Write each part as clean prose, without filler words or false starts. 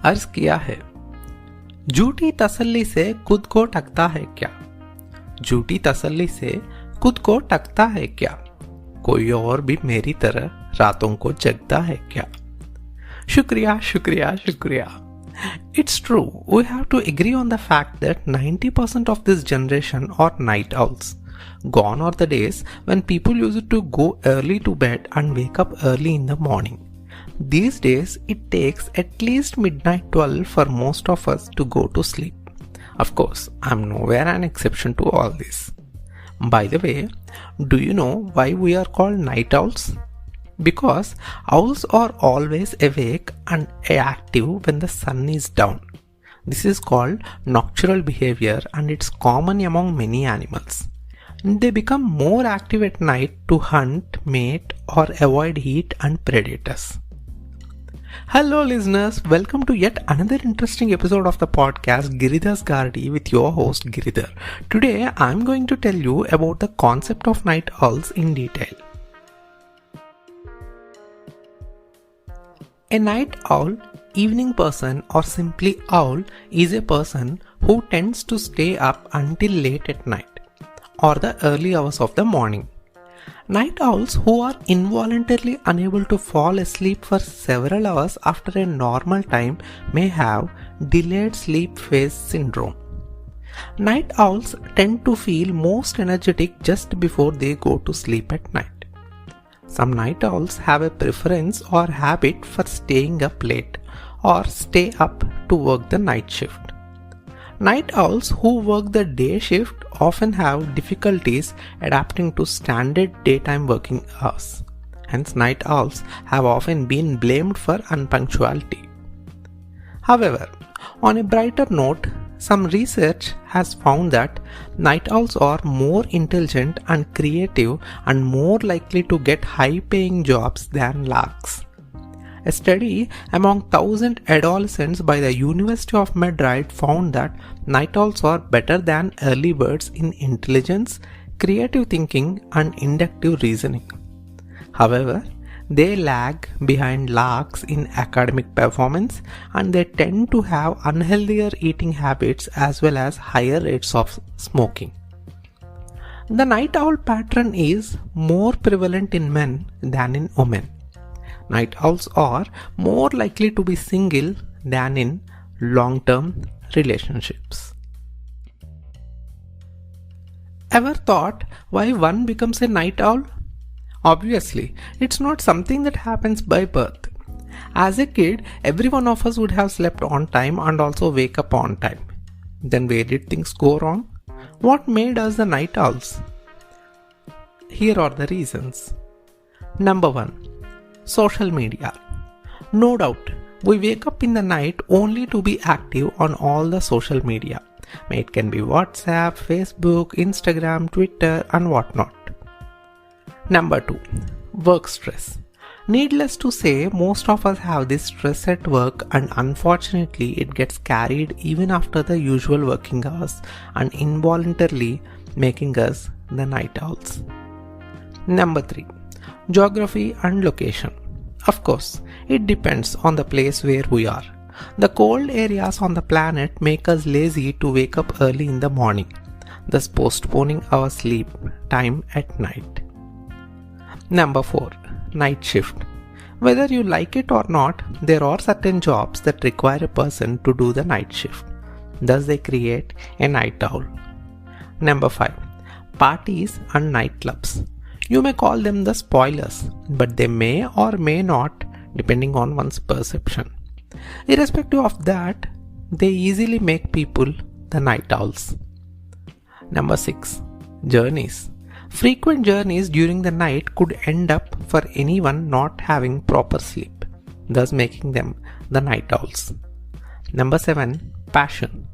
अर्ज किया है, झूठी तसल्ली से खुद को ठगता है क्या? झूठी तसल्ली से खुद को ठगता है क्या? कोई और भी मेरी तरह रातों को जगता है क्या? शुक्रिया शुक्रिया शुक्रिया. It's true, we have to agree on the fact that 90% of this generation are night owls. Gone are the days when people used to go early to bed and wake up early in the morning. These days, it takes at least midnight 12 for most of us to go to sleep. Of course, I'm nowhere an exception to all this. By the way, do you know why we are called night owls? Because owls are always awake and active when the sun is down. This is called nocturnal behavior and it's common among many animals. They become more active at night to hunt, mate, or avoid heat and predators. Hello listeners, welcome to yet another interesting episode of the podcast Giridhar's Gardi with your host Giridhar. Today I am going to tell you about the concept of night owls in detail. A night owl, evening person, or simply owl is a person who tends to stay up until late at night or the early hours of the morning. Night owls who are involuntarily unable to fall asleep for several hours after a normal time may have delayed sleep phase syndrome. Night owls tend to feel most energetic just before they go to sleep at night. Some night owls have a preference or habit for staying up late or stay up to work the night shift. Night owls who work the day shift often have difficulties adapting to standard daytime working hours. Hence, night owls have often been blamed for unpunctuality. However, on a brighter note, some research has found that night owls are more intelligent and creative and more likely to get high-paying jobs than larks. A study among 1,000 adolescents by the University of Madrid found that night owls are better than early birds in intelligence, creative thinking, and inductive reasoning. However, they lag behind larks in academic performance and they tend to have unhealthier eating habits as well as higher rates of smoking. The night owl pattern is more prevalent in men than in women. Night owls are more likely to be single than in long-term relationships. Ever thought why one becomes a night owl? Obviously, it's not something that happens by birth. As a kid, every one of us would have slept on time and also wake up on time. Then where did things go wrong? What made us the night owls? Here are the reasons. Number 1. Social media. No doubt, we wake up in the night only to be active on all the social media. It can be WhatsApp, Facebook, Instagram, Twitter, and whatnot. Number 2. Work stress. Needless to say, most of us have this stress at work and unfortunately it gets carried even after the usual working hours and involuntarily making us the night owls. Number 3. Geography and location. Of course, it depends on the place where we are. The cold areas on the planet make us lazy to wake up early in the morning, thus postponing our sleep time at night. Number 4. Night shift. Whether you like it or not, there are certain jobs that require a person to do the night shift. Thus they create a night owl. Number 5. Parties and nightclubs. You may call them the spoilers, but they may or may not, depending on one's perception. Irrespective of that, they easily make people the night owls. Number 6. Journeys. Frequent journeys during the night could end up for anyone not having proper sleep, thus making them the night owls. Number 7. Passion.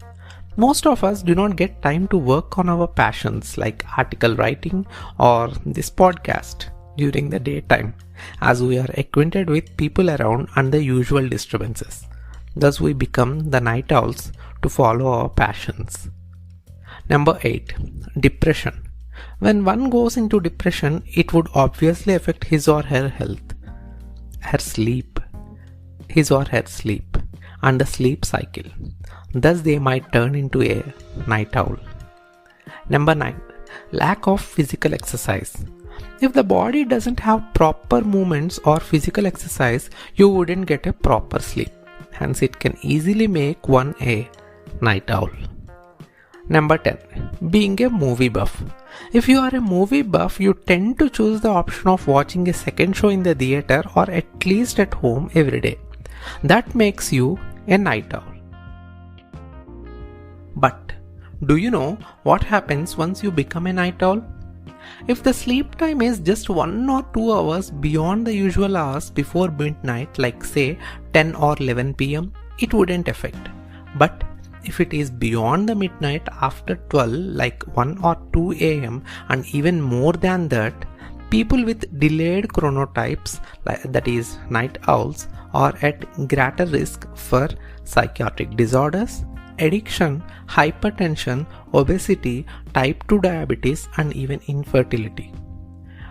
Most of us do not get time to work on our passions like article writing or this podcast during the daytime, as we are acquainted with people around and the usual disturbances. Thus we become the night owls to follow our passions. Number 8. Depression. When one goes into depression, it would obviously affect his or her health, his or her sleep, and the sleep cycle. Thus, they might turn into a night owl. Number 9. Lack of physical exercise. If the body doesn't have proper movements or physical exercise, you wouldn't get a proper sleep. Hence, it can easily make one a night owl. Number 10. Being a movie buff. If you are a movie buff, you tend to choose the option of watching a second show in the theater or at least at home every day. That makes you a night owl. But do you know what happens once you become a night owl? If the sleep time is just 1 or 2 hours beyond the usual hours before midnight, like say 10 or 11 pm, it wouldn't affect. But if it is beyond the midnight after 12, like 1 or 2 am and even more than that, people with delayed chronotypes, that is night owls, are at greater risk for psychiatric disorders, addiction, hypertension, obesity, type 2 diabetes, and even infertility.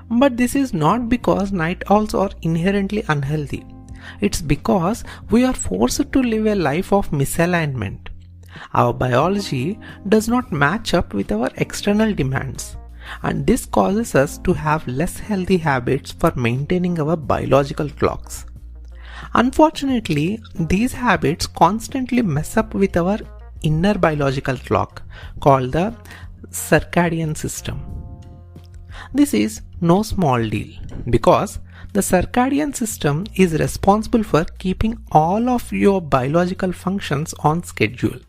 But this is not because night owls are inherently unhealthy. It's because we are forced to live a life of misalignment. Our biology does not match up with our external demands, and this causes us to have less healthy habits for maintaining our biological clocks. Unfortunately, these habits constantly mess up with our inner biological clock called the circadian system. This is no small deal because the circadian system is responsible for keeping all of your biological functions on schedule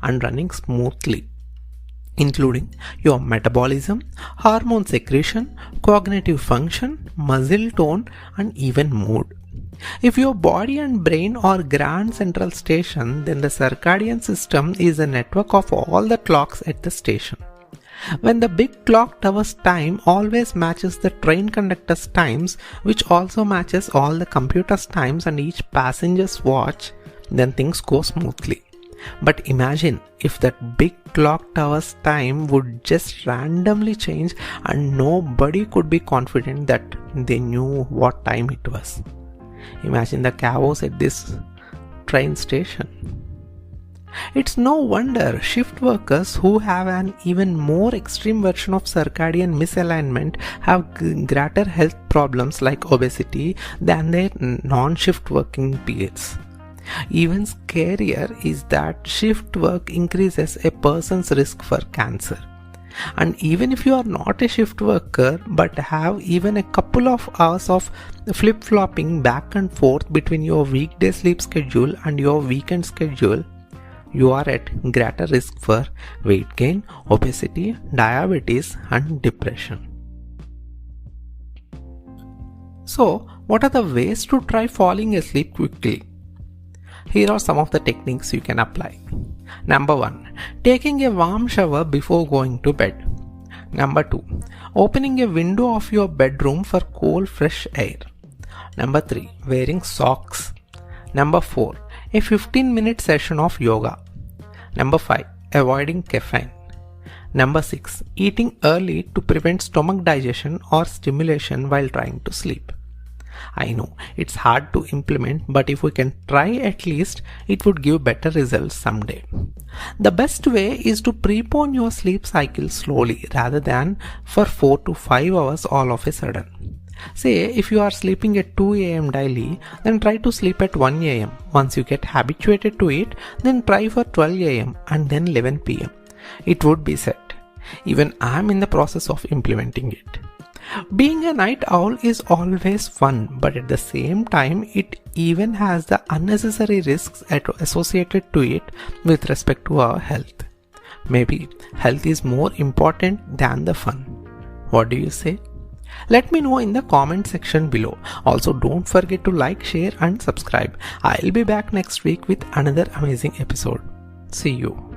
and running smoothly, including your metabolism, hormone secretion, cognitive function, muscle tone, and even mood. If your body and brain are grand central station, then the circadian system is a network of all the clocks at the station. When the big clock tower's time always matches the train conductor's times, which also matches all the computer's times and each passenger's watch, then things go smoothly. But imagine if that big clock tower's time would just randomly change and nobody could be confident that they knew what time it was. Imagine the chaos at this train station. It's no wonder shift workers who have an even more extreme version of circadian misalignment have greater health problems like obesity than their non-shift working peers. Even scarier is that shift work increases a person's risk for cancer. And even if you are not a shift worker but have even a couple of hours of flip-flopping back and forth between your weekday sleep schedule and your weekend schedule, you are at greater risk for weight gain, obesity, diabetes, and depression. So, what are the ways to try falling asleep quickly? Here are some of the techniques you can apply. Number 1. Taking a warm shower before going to bed. Number 2. Opening a window of your bedroom for cool, fresh air. Number 3. Wearing socks. Number 4. A 15-minute session of yoga. Number 5. Avoiding caffeine. Number 6. Eating early to prevent stomach digestion or stimulation while trying to sleep. I know it's hard to implement, but if we can try at least, it would give better results someday. The best way is to prepone your sleep cycle slowly rather than for 4 to 5 hours all of a sudden. Say if you are sleeping at 2 am daily, then try to sleep at 1 am. Once you get habituated to it, then try for 12 am and then 11 pm. It would be set. Even I am in the process of implementing it. Being a night owl is always fun, but at the same time, it even has the unnecessary risks associated to it with respect to our health. Maybe health is more important than the fun. What do you say? Let me know in the comment section below. Also, don't forget to like, share, and subscribe. I'll be back next week with another amazing episode. See you.